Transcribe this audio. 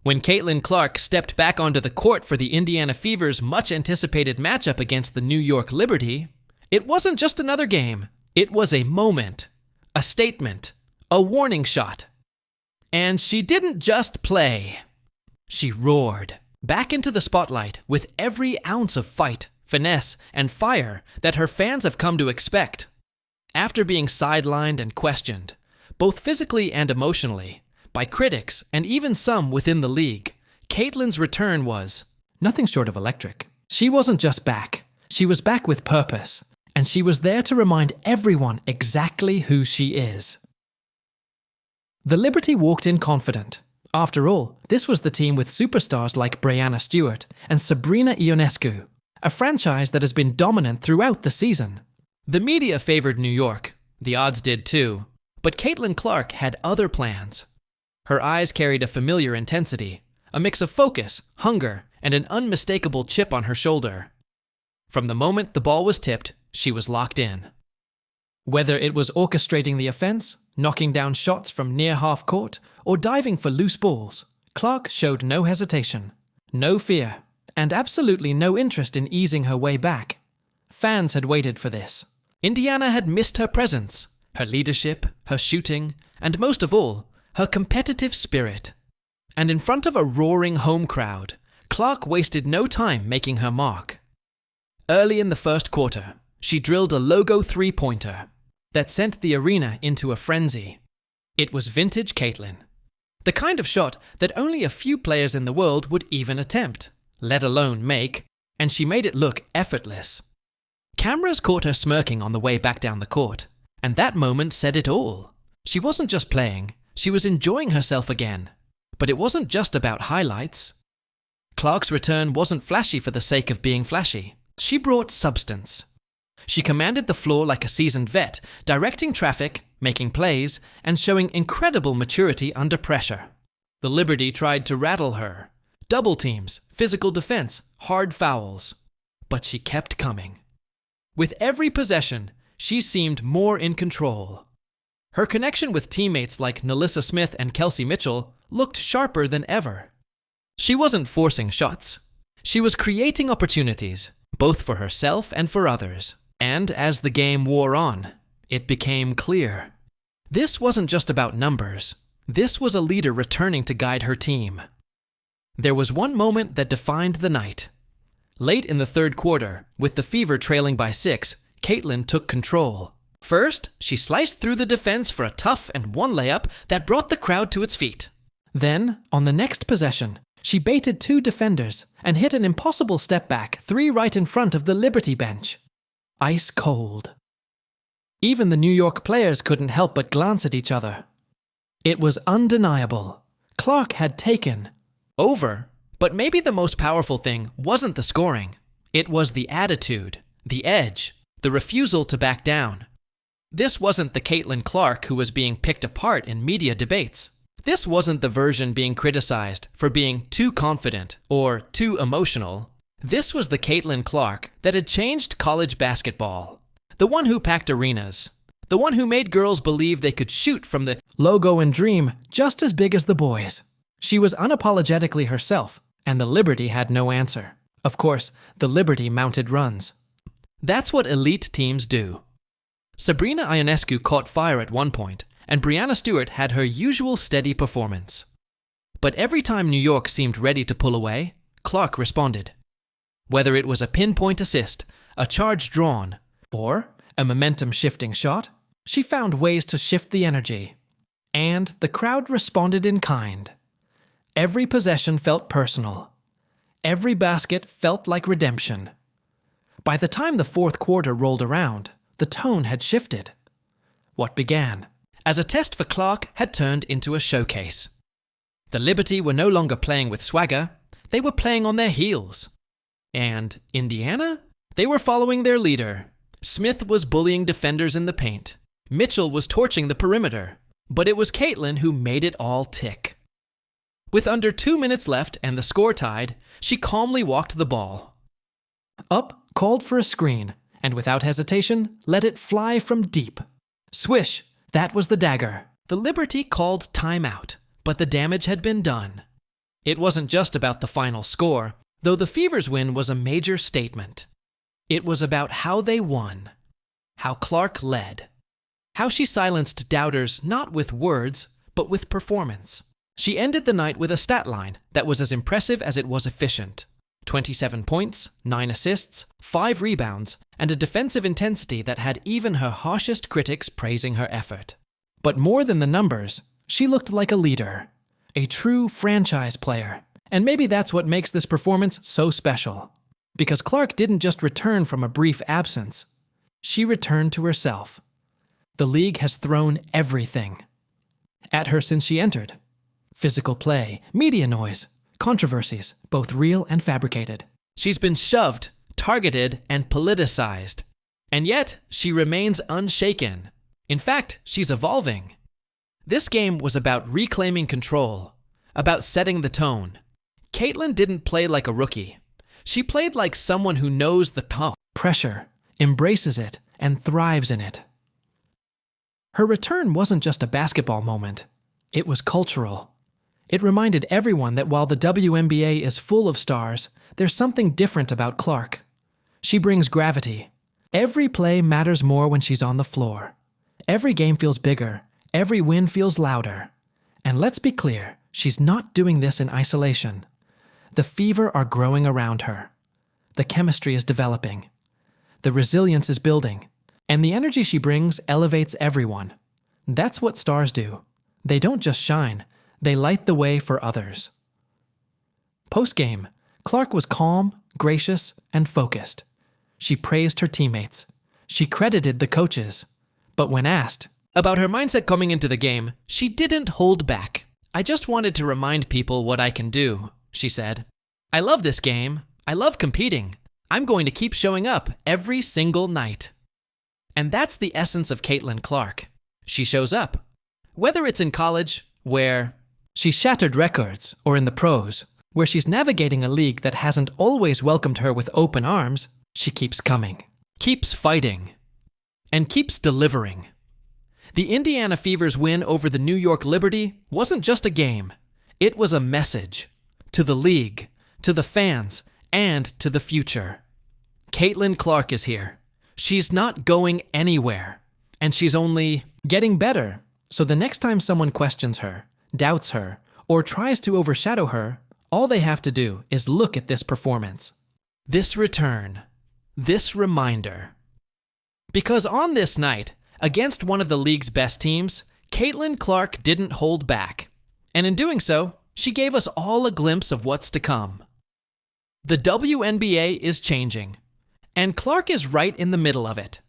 When Caitlin Clark stepped back onto the court for the Indiana Fever's much-anticipated matchup against the New York Liberty, it wasn't just another game. It was a moment, a statement, a warning shot. And she didn't just play. She roared back into the spotlight with every ounce of fight, finesse, and fire that her fans have come to expect. After being sidelined and questioned, both physically and emotionally, by critics and even some within the league, Caitlin's return was nothing short of electric. She wasn't just back. She was back with purpose, and she was there to remind everyone exactly who she is. The Liberty walked in confident. After all, this was the team with superstars like Breanna Stewart and Sabrina Ionescu, a franchise that has been dominant throughout the season. The media favored New York. The odds did too. But Caitlin Clark had other plans. Her eyes carried a familiar intensity, a mix of focus, hunger, and an unmistakable chip on her shoulder. From the moment the ball was tipped, she was locked in. Whether it was orchestrating the offense, knocking down shots from near half court, or diving for loose balls, Clark showed no hesitation, no fear, and absolutely no interest in easing her way back. Fans had waited for this. Indiana had missed her presence, her leadership, her shooting, and most of all, her competitive spirit. And in front of a roaring home crowd, Clark wasted no time making her mark. Early in the first quarter, she drilled a logo three-pointer that sent the arena into a frenzy. It was vintage Caitlin. The kind of shot that only a few players in the world would even attempt, let alone make, and she made it look effortless. Cameras caught her smirking on the way back down the court, and that moment said it all. She wasn't just playing, she was enjoying herself again. But it wasn't just about highlights. Clark's return wasn't flashy for the sake of being flashy. She brought substance. She commanded the floor like a seasoned vet, directing traffic, making plays, and showing incredible maturity under pressure. The Liberty tried to rattle her. Double teams, physical defense, hard fouls. But she kept coming. With every possession, she seemed more in control. Her connection with teammates like Nalissa Smith and Kelsey Mitchell looked sharper than ever. She wasn't forcing shots. She was creating opportunities, both for herself and for others. And as the game wore on, it became clear. This wasn't just about numbers. This was a leader returning to guide her team. There was one moment that defined the night. Late in the third quarter, with the Fever trailing by 6, Caitlin took control. First, she sliced through the defense for a tough and one layup that brought the crowd to its feet. Then, on the next possession, she baited 2 defenders and hit an impossible step back 3 right in front of the Liberty bench. Ice cold. Even the New York players couldn't help but glance at each other. It was undeniable. Clark had taken over, but maybe the most powerful thing wasn't the scoring. It was the attitude, the edge, the refusal to back down. This wasn't the Caitlin Clark who was being picked apart in media debates. This wasn't the version being criticized for being too confident or too emotional. This was the Caitlin Clark that had changed college basketball. The one who packed arenas. The one who made girls believe they could shoot from the logo and dream just as big as the boys. She was unapologetically herself, and the Liberty had no answer. Of course, the Liberty mounted runs. That's what elite teams do. Sabrina Ionescu caught fire at one point, and Breanna Stewart had her usual steady performance. But every time New York seemed ready to pull away, Clark responded. Whether it was a pinpoint assist, a charge drawn, or a momentum-shifting shot, she found ways to shift the energy. And the crowd responded in kind. Every possession felt personal. Every basket felt like redemption. By the time the fourth quarter rolled around, the tone had shifted. What began as a test for Clark had turned into a showcase. The Liberty were no longer playing with swagger, they were playing on their heels. And Indiana? They were following their leader. Smith was bullying defenders in the paint. Mitchell was torching the perimeter. But it was Caitlin who made it all tick. With under 2 minutes left and the score tied, she calmly walked the ball. Up, called for a screen, and without hesitation, let it fly from deep. Swish, that was the dagger. The Liberty called timeout, but the damage had been done. It wasn't just about the final score, though the Fever's win was a major statement. It was about how they won, how Clark led, how she silenced doubters not with words, but with performance. She ended the night with a stat line that was as impressive as it was efficient. 27 points, 9 assists, 5 rebounds, and a defensive intensity that had even her harshest critics praising her effort. But more than the numbers, she looked like a leader, a true franchise player. And maybe that's what makes this performance so special. Because Clark didn't just return from a brief absence. She returned to herself. The league has thrown everything at her since she entered. Physical play, media noise, controversies, both real and fabricated. She's been shoved, targeted, and politicized. And yet, she remains unshaken. In fact, she's evolving. This game was about reclaiming control, about setting the tone. Caitlin didn't play like a rookie. She played like someone who knows the pressure, embraces it, and thrives in it. Her return wasn't just a basketball moment. It was cultural. It reminded everyone that while the WNBA is full of stars, there's something different about Clark. She brings gravity. Every play matters more when she's on the floor. Every game feels bigger. Every win feels louder. And let's be clear, she's not doing this in isolation. The Fever are growing around her. The chemistry is developing. The resilience is building. And the energy she brings elevates everyone. That's what stars do. They don't just shine. They light the way for others. Post-game, Clark was calm, gracious, and focused. She praised her teammates. She credited the coaches. But when asked about her mindset coming into the game, she didn't hold back. "I just wanted to remind people what I can do," she said. "I love this game. I love competing. I'm going to keep showing up every single night." And that's the essence of Caitlin Clark. She shows up. Whether it's in college, where she shattered records, or in the pros, where she's navigating a league that hasn't always welcomed her with open arms, she keeps coming, keeps fighting, and keeps delivering. The Indiana Fever's win over the New York Liberty wasn't just a game. It was a message to the league, to the fans, and to the future. Caitlin Clark is here. She's not going anywhere, and she's only getting better. So the next time someone questions her, doubts her, or tries to overshadow her, all they have to do is look at this performance, this return, this reminder. Because on this night, against one of the league's best teams, Caitlin Clark didn't hold back. And in doing so, she gave us all a glimpse of what's to come. The WNBA is changing, and Clark is right in the middle of it.